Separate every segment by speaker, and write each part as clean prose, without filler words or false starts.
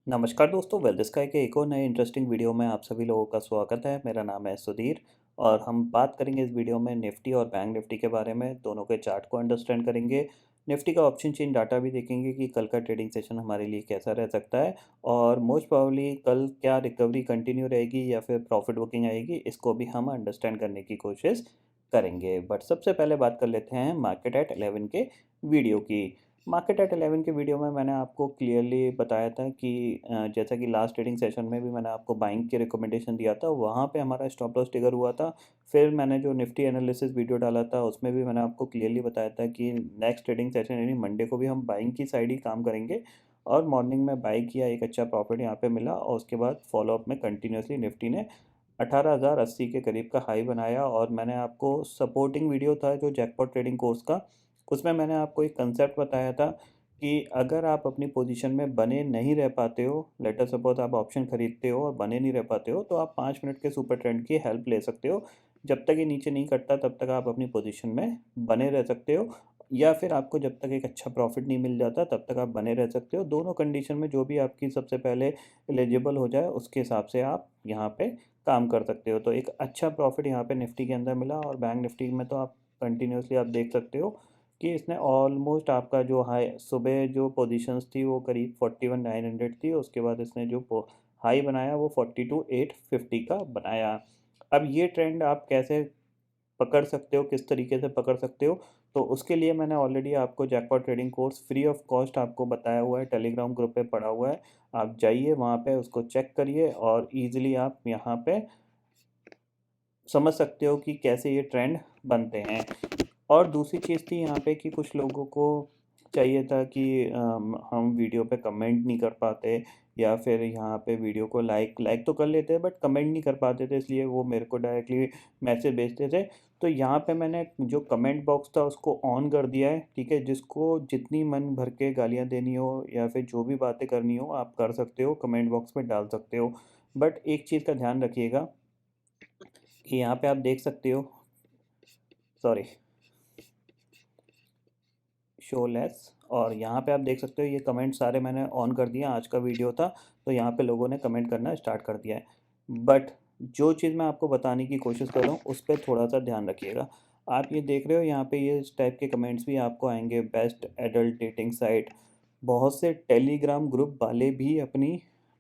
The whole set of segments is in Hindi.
Speaker 1: नमस्कार दोस्तों, वेल्थ स्काई के एक और नए इंटरेस्टिंग वीडियो में आप सभी लोगों का स्वागत है। मेरा नाम है सुधीर और हम बात करेंगे इस वीडियो में निफ्टी और बैंक निफ्टी के बारे में। दोनों के चार्ट को अंडरस्टैंड करेंगे। निफ्टी का ऑप्शन चेन डाटा भी देखेंगे कि कल का ट्रेडिंग सेशन हमारे लिए कैसा रह सकता है और मोस्ट प्रोबेबली कल क्या रिकवरी कंटिन्यू रहेगी या फिर प्रॉफिट बुकिंग आएगी, इसको भी हम अंडरस्टैंड करने की कोशिश करेंगे। बट सबसे पहले बात कर लेते हैं मार्केट एट 11 के वीडियो की। मार्केट एट 11 के वीडियो में मैंने आपको क्लियरली बताया था कि जैसा कि लास्ट ट्रेडिंग सेशन में भी मैंने आपको बाइंग की रिकमेंडेशन दिया था, वहाँ पे हमारा स्टॉप लॉस ट्रिगर हुआ था। फिर मैंने जो निफ्टी एनालिसिस वीडियो डाला था उसमें भी मैंने आपको क्लियरली बताया था कि नेक्स्ट ट्रेडिंग सेशन यानी मंडे को भी हम बाइंग की साइड ही काम करेंगे और मॉर्निंग में बाई किया, एक अच्छा प्रॉफिट यहाँ पे मिला और उसके बाद फॉलोअप में कंटिन्यूसली निफ्टी ने 18,080 के करीब का हाई बनाया। और मैंने आपको सपोर्टिंग वीडियो था जो जैकपॉट ट्रेडिंग कोर्स का, उसमें मैंने आपको एक कंसेप्ट बताया था कि अगर आप अपनी पोजीशन में बने नहीं रह पाते हो, लेटर सपोज आप ऑप्शन खरीदते हो और बने नहीं रह पाते हो, तो आप 5 मिनट के सुपर ट्रेंड की हेल्प ले सकते हो। जब तक ये नीचे नहीं कटता तब तक आप अपनी पोजीशन में बने रह सकते हो, या फिर आपको जब तक एक अच्छा प्रॉफिट नहीं मिल जाता तब तक आप बने रह सकते हो। दोनों कंडीशन में जो भी आपकी सबसे पहले एलिजिबल हो जाए उसके हिसाब से आप यहाँ पे काम कर सकते हो। तो एक अच्छा प्रॉफिट यहाँ पे निफ्टी के अंदर मिला और बैंक निफ्टी में तो आप कंटिन्यूसली आप देख सकते हो कि इसने ऑलमोस्ट आपका जो हाई सुबह जो पोजीशंस थी वो करीब 41,900 थी, उसके बाद इसने जो हाई बनाया वो 42,850 का बनाया। अब ये ट्रेंड आप कैसे पकड़ सकते हो, किस तरीके से पकड़ सकते हो, तो उसके लिए मैंने ऑलरेडी आपको jackpot trading course free of cost आपको बताया हुआ है, टेलीग्राम ग्रुप पे पड़ा हुआ है। आप जाइए वहाँ पे उसको चेक करिए और ईजिली आप यहाँ पे समझ सकते हो कि कैसे ये ट्रेंड बनते हैं। और दूसरी चीज़ थी यहाँ पे कि कुछ लोगों को चाहिए था कि हम वीडियो पे कमेंट नहीं कर पाते या फिर यहाँ पे वीडियो को लाइक लाइक तो कर लेते हैं बट कमेंट नहीं कर पाते थे, इसलिए वो मेरे को डायरेक्टली मैसेज भेजते थे। तो यहाँ पे मैंने जो कमेंट बॉक्स था उसको ऑन कर दिया है, ठीक है। जिसको जितनी मन भर के गालियाँ देनी हो या फिर जो भी बातें करनी हो आप कर सकते हो, कमेंट बॉक्स में डाल सकते हो। बट एक चीज़ का ध्यान रखिएगा कि यहाँ पे आप देख सकते हो, सॉरी, शो लेस, और यहाँ पे आप देख सकते हो ये कमेंट सारे मैंने ऑन कर दिया। आज का वीडियो था तो यहाँ पे लोगों ने कमेंट करना स्टार्ट कर दिया है। बट जो चीज़ मैं आपको बताने की कोशिश कर रहा हूँ उस पर थोड़ा सा ध्यान रखिएगा। आप ये देख रहे हो यहाँ पे ये इस टाइप के कमेंट्स भी आपको आएंगे, बेस्ट एडल्ट डेटिंग साइट। बहुत से टेलीग्राम ग्रुप वाले भी अपनी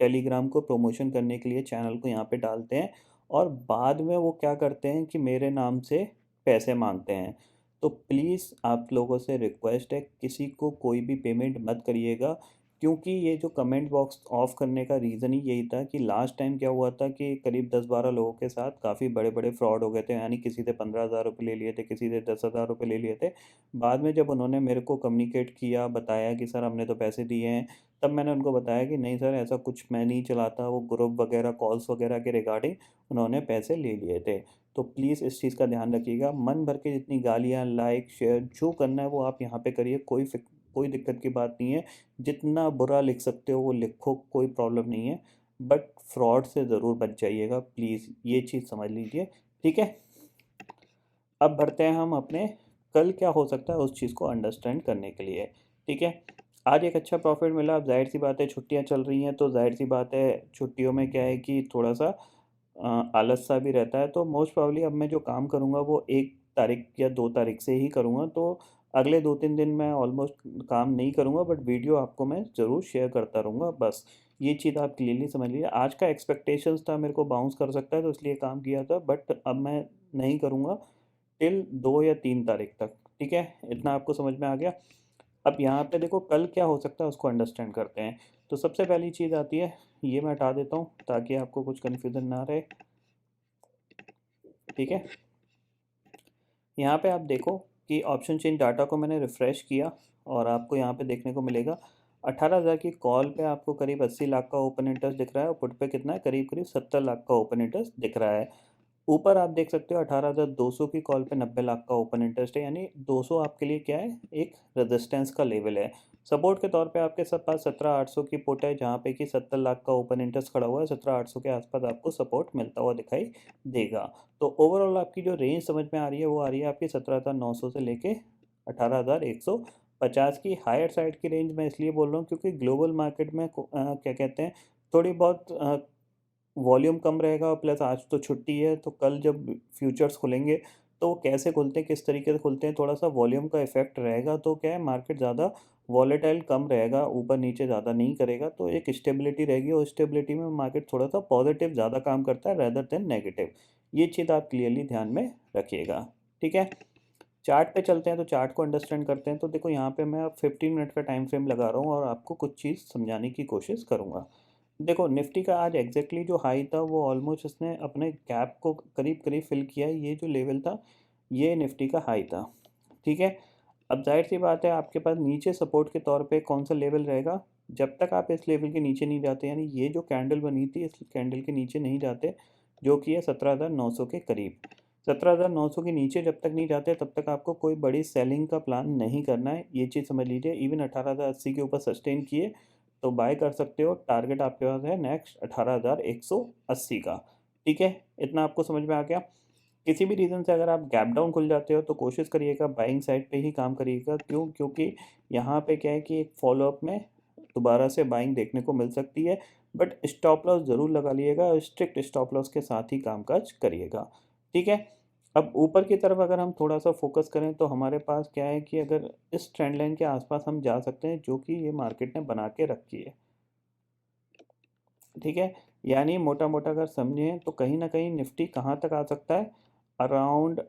Speaker 1: टेलीग्राम को प्रमोशन करने के लिए चैनल को यहाँ पे डालते हैं और बाद में वो क्या करते हैं कि मेरे नाम से पैसे मांगते हैं। तो प्लीज़ आप लोगों से रिक्वेस्ट है, किसी को कोई भी पेमेंट मत करिएगा, क्योंकि ये जो कमेंट बॉक्स ऑफ करने का रीज़न ही यही था कि लास्ट टाइम क्या हुआ था कि करीब 10-12 लोगों के साथ काफ़ी बड़े बड़े फ्रॉड हो गए थे। यानी किसी से 15,000 रुपये ले लिए थे, किसी से 10,000 रुपये ले लिए थे। बाद में जब उन्होंने मेरे को कम्युनिकेट किया, बताया कि सर हमने तो पैसे दिए हैं, तब मैंने उनको बताया कि नहीं सर ऐसा कुछ मैं नहीं चलाता, वो ग्रुप वगैरह कॉल्स वगैरह के रिगार्डिंग उन्होंने पैसे ले लिए थे। तो प्लीज़ इस चीज़ का ध्यान रखिएगा। मन भर के जितनी गालियाँ, लाइक, शेयर जो करना है वो आप यहाँ पे करिए, कोई दिक्कत की बात नहीं है। जितना बुरा लिख सकते हो वो लिखो, कोई प्रॉब्लम नहीं है। बट फ्रॉड से ज़रूर बच जाइएगा प्लीज़, ये चीज़ समझ लीजिए, ठीक है। अब बढ़ते हैं हम अपने कल क्या हो सकता है उस चीज़ को अंडरस्टैंड करने के लिए, ठीक है। आज एक अच्छा प्रॉफिट मिला। अब जाहिर सी बात है छुट्टियां चल रही हैं तो जाहिर सी बात है छुट्टियों में क्या है कि थोड़ा सा आलस सा भी रहता है। तो मोस्ट प्रॉब्ली अब मैं जो काम करूँगा वो 1 तारीख या 2 तारीख से ही करूँगा। तो अगले 2-3 दिन मैं ऑलमोस्ट काम नहीं करूँगा बट वीडियो आपको मैं ज़रूर शेयर करता रहूँगा। बस ये चीज़ आप क्लियरली समझ लीजिए। आज का एक्सपेक्टेशंस था मेरे को बाउंस कर सकता है तो इसलिए काम किया था, बट अब मैं नहीं करूँगा टिल 2 या 3 तारीख तक, ठीक है। इतना आपको समझ में आ गया। अब यहाँ पे देखो कल क्या हो सकता है उसको अंडरस्टैंड करते हैं। तो सबसे पहली चीज़ आती है, ये मैं हटा देता हूँ ताकि आपको कुछ कन्फ्यूज़न ना रहे, ठीक है। यहाँ पे आप देखो कि ऑप्शन चेन डाटा को मैंने रिफ़्रेश किया और आपको यहाँ पे देखने को मिलेगा 18,000 की कॉल पे आपको करीब 80 लाख का ओपन इंटरेस्ट दिख रहा है और पुट पे कितना है, करीब करीब 70 लाख का ओपन इंटरेस्ट दिख रहा है। ऊपर आप देख सकते हो 18,200 की कॉल पे 90 लाख का ओपन इंटरेस्ट है, यानी 200 आपके लिए क्या है, एक रेजिस्टेंस का लेवल है। सपोर्ट के तौर पे आपके सब पास 17,800 की पुट है जहाँ पे कि 70 लाख का ओपन इंटरेस्ट खड़ा हुआ है। 17,800 के आसपास आपको सपोर्ट मिलता हुआ दिखाई देगा। तो ओवरऑल आपकी जो रेंज समझ में आ रही है वो आ रही है आपकी 17,900 से लेके 18,100 50 की हायर साइड की रेंज मैं इसलिए बोल रहा हूँ क्योंकि ग्लोबल मार्केट में क्या कहते हैं, थोड़ी बहुत वॉल्यूम कम रहेगा, और प्लस आज तो छुट्टी है, तो कल जब फ्यूचर्स खुलेंगे तो वो कैसे खुलते हैं, किस तरीके से खुलते हैं, थोड़ा सा वॉल्यूम का इफेक्ट रहेगा, तो क्या है मार्केट ज़्यादा वॉलेटाइल कम रहेगा, ऊपर नीचे ज़्यादा नहीं करेगा, तो एक स्टेबिलिटी रहेगी, और स्टेबिलिटी में मार्केट थोड़ा सा पॉजिटिव ज़्यादा काम करता है रेदर देन नेगेटिव। ये चीज़ आप क्लियरली ध्यान में रखिएगा। ठीक है, चार्ट पे चलते हैं, तो चार्ट को अंडरस्टैंड करते हैं। तो देखो यहाँ पे मैं अब 15 मिनट का टाइम फ्रेम लगा रहा हूँ और आपको कुछ चीज़ समझाने की कोशिश करूँगा। देखो निफ्टी का आज एग्जैक्टली जो हाई था वो ऑलमोस्ट इसने अपने गैप को करीब करीब फिल किया है। ये जो लेवल था ये निफ्टी का हाई था। ठीक है, अब जाहिर सी बात है आपके पास नीचे सपोर्ट के तौर पे कौन सा लेवल रहेगा, जब तक आप इस लेवल के नीचे नहीं जाते, यानी ये जो कैंडल बनी थी इस कैंडल के नीचे नहीं जाते, जो कि है 17,900 के करीब। 17,900 के नीचे जब तक नहीं जाते तब तक आपको कोई बड़ी सेलिंग का प्लान नहीं करना है, ये चीज़ समझ लीजिए। इवन 18,080 के ऊपर सस्टेन किए तो बाय कर सकते हो। टारगेट आपके पास है नेक्स्ट 18,180 का। ठीक है, इतना आपको समझ में आ गया। किसी भी रीज़न से अगर आप गैप डाउन खुल जाते हो तो कोशिश करिएगा बाइंग साइड पे ही काम करिएगा। क्यों? क्योंकि यहाँ पे क्या है कि एक फॉलोअप में दोबारा से बाइंग देखने को मिल सकती है, बट स्टॉप लॉस ज़रूर लगा लिएगा, स्ट्रिक्ट स्टॉप लॉस के साथ ही कामकाज करिएगा। ठीक है, अब ऊपर की तरफ अगर हम थोड़ा सा फोकस करें तो हमारे पास क्या है कि अगर इस ट्रेंड लाइन के आसपास हम जा सकते हैं जो कि ये मार्केट ने बना के रखी है। ठीक है, यानी मोटा मोटा अगर समझें तो कहीं ना कहीं निफ्टी कहाँ तक आ सकता है, अराउंड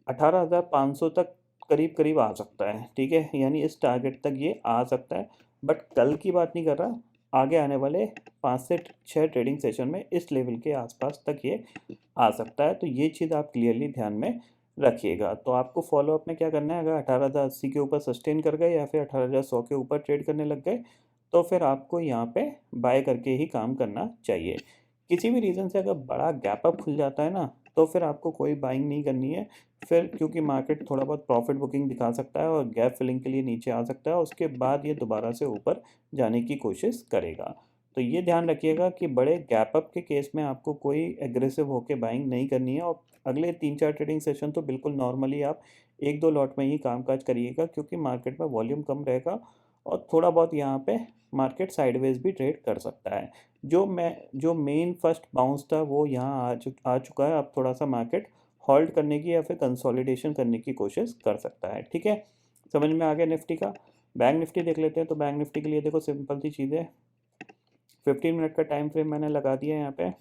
Speaker 1: 18,500 तक करीब करीब आ सकता है। ठीक है, यानी इस टारगेट तक ये आ सकता है, बट कल की बात नहीं कर रहा, आगे आने वाले 5 से 6 ट्रेडिंग सेशन में इस लेवल के आसपास तक ये आ सकता है। तो ये चीज़ आप क्लियरली ध्यान में रखिएगा। तो आपको फॉलोअप में क्या करना है, अगर 18,080 के ऊपर सस्टेन कर गए या फिर 18,100 के ऊपर ट्रेड करने लग गए तो फिर आपको यहाँ पे बाय करके ही काम करना चाहिए। किसी भी रीज़न से अगर बड़ा गैप अप खुल जाता है ना, तो फिर आपको कोई बाइंग नहीं करनी है फिर, क्योंकि मार्केट थोड़ा बहुत प्रॉफिट बुकिंग दिखा सकता है और गैप फिलिंग के लिए नीचे आ सकता है, उसके बाद ये दोबारा से ऊपर जाने की कोशिश करेगा। तो ये ध्यान रखिएगा कि बड़े गैप अप के केस में आपको कोई एग्रेसिव होकर बाइंग नहीं करनी है, और अगले 3-4 ट्रेडिंग सेशन तो बिल्कुल नॉर्मली आप 1-2 लॉट में ही कामकाज करिएगा, क्योंकि मार्केट में वॉल्यूम कम रहेगा और थोड़ा बहुत यहाँ पे मार्केट साइडवेज भी ट्रेड कर सकता है। जो मेन फर्स्ट बाउंस था वो यहाँ आ चुका है। अब थोड़ा सा मार्केट होल्ड करने की या फिर कंसोलिडेशन करने की कोशिश कर सकता है। ठीक है, समझ में आ गया निफ्टी का। बैंक निफ्टी देख लेते हैं। तो बैंक निफ्टी के लिए देखो सिंपल सी चीज़ है, 15 मिनट का टाइम फ्रेम मैंने लगा दिया है यहाँ पे।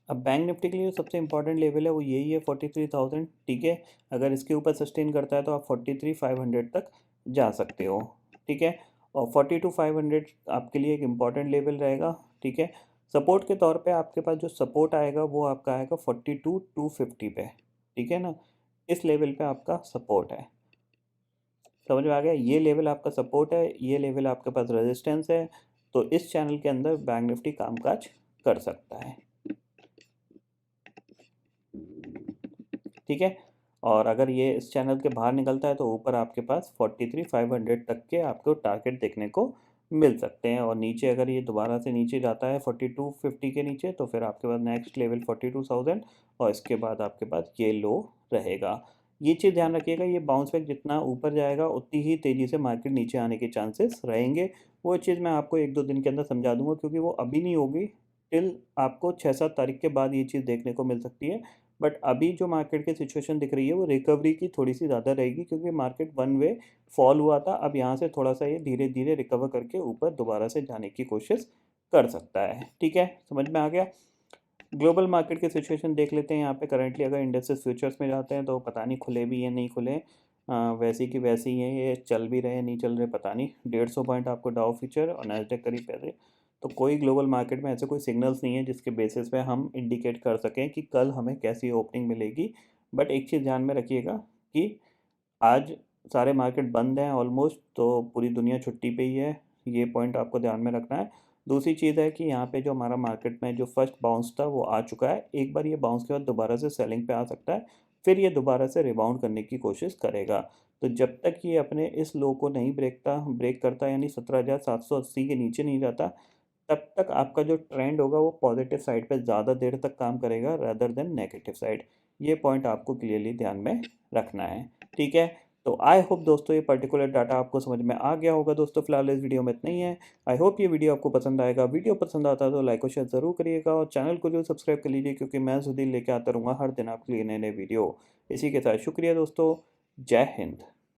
Speaker 1: अब बैंक निफ्टी के लिए सबसे इंपॉर्टेंट लेवल है वो यही है 43,000। ठीक है, अगर इसके ऊपर सस्टेन करता है तो आप 43,500 तक जा सकते हो। ठीक है, और 42,500 आपके लिए एक इम्पॉर्टेंट लेवल रहेगा। ठीक है, सपोर्ट के तौर पे आपके पास जो सपोर्ट आएगा वो आपका आएगा 42,250 पे। ठीक है ना, इस लेवल पे आपका सपोर्ट है। समझ में आ गया, ये लेवल आपका सपोर्ट है, ये लेवल आपके पास रेजिस्टेंस है। तो इस चैनल के अंदर बैंक निफ्टी कामकाज कर सकता है। ठीक है, और अगर ये इस चैनल के बाहर निकलता है तो ऊपर आपके पास 43,500 तक के आपको टारगेट देखने को मिल सकते हैं, और नीचे अगर ये दोबारा से नीचे जाता है 4250 के नीचे तो फिर आपके पास नेक्स्ट लेवल 42,000, और इसके बाद आपके पास ये लो रहेगा। ये चीज़ ध्यान रखिएगा, ये बाउंस बैक जितना ऊपर जाएगा उतनी ही तेज़ी से मार्केट नीचे आने के चांसेस रहेंगे। वो चीज़ मैं आपको 1-2 दिन के अंदर समझा दूंगा, क्योंकि वो अभी नहीं होगी, टिल आपको 6-7 तारीख के बाद ये चीज़ देखने को मिल सकती है। बट अभी जो मार्केट की सिचुएशन दिख रही है वो रिकवरी की थोड़ी सी ज़्यादा रहेगी, क्योंकि मार्केट वन वे फॉल हुआ था। अब यहाँ से थोड़ा सा ये धीरे धीरे रिकवर करके ऊपर दोबारा से जाने की कोशिश कर सकता है। ठीक है, समझ में आ गया। ग्लोबल मार्केट की सिचुएशन देख लेते हैं। यहाँ पे करंटली अगर इंडेक्सेस फ्यूचर्स में जाते हैं तो पता नहीं खुले भी या नहीं खुले, वैसी की वैसी ही है, ये चल भी रहे हैं नहीं चल रहे पता नहीं। 150 पॉइंट आपको डाउ फ्यूचर और नैस्डैक करीब पैसे। तो कोई ग्लोबल मार्केट में ऐसे कोई सिग्नल्स नहीं है जिसके बेसिस पे हम इंडिकेट कर सकें कि कल हमें कैसी ओपनिंग मिलेगी। बट एक चीज़ ध्यान में रखिएगा कि आज सारे मार्केट बंद हैं ऑलमोस्ट, तो पूरी दुनिया छुट्टी पे ही है, ये पॉइंट आपको ध्यान में रखना है। दूसरी चीज़ है कि यहाँ पे जो हमारा मार्केट में जो फर्स्ट बाउंस था वो आ चुका है। एक बार ये बाउंस के बाद दोबारा से सेलिंग पे आ सकता है, फिर ये दोबारा से रिबाउंड करने की कोशिश करेगा। तो जब तक ये अपने इस लो को नहीं ब्रेक करता, यानी 17,780 के नीचे नहीं जाता, तब तक आपका जो ट्रेंड होगा वो पॉजिटिव साइड पे ज़्यादा देर तक काम करेगा, रादर देन नेगेटिव साइड। ये पॉइंट आपको क्लियरली ध्यान में रखना है। ठीक है, तो आई होप दोस्तों ये पर्टिकुलर डाटा आपको समझ में आ गया होगा। दोस्तों फिलहाल इस वीडियो में इतना ही है। आई होप ये वीडियो आपको पसंद आएगा। वीडियो पसंद आता है तो लाइक और शेयर ज़रूर करिएगा और चैनल को जो सब्सक्राइब कर लीजिए, क्योंकि मैं सुधीर लेके आता रहूँगा हर दिन आपके लिए नए नए वीडियो। इसी के साथ शुक्रिया दोस्तों। जय हिंद।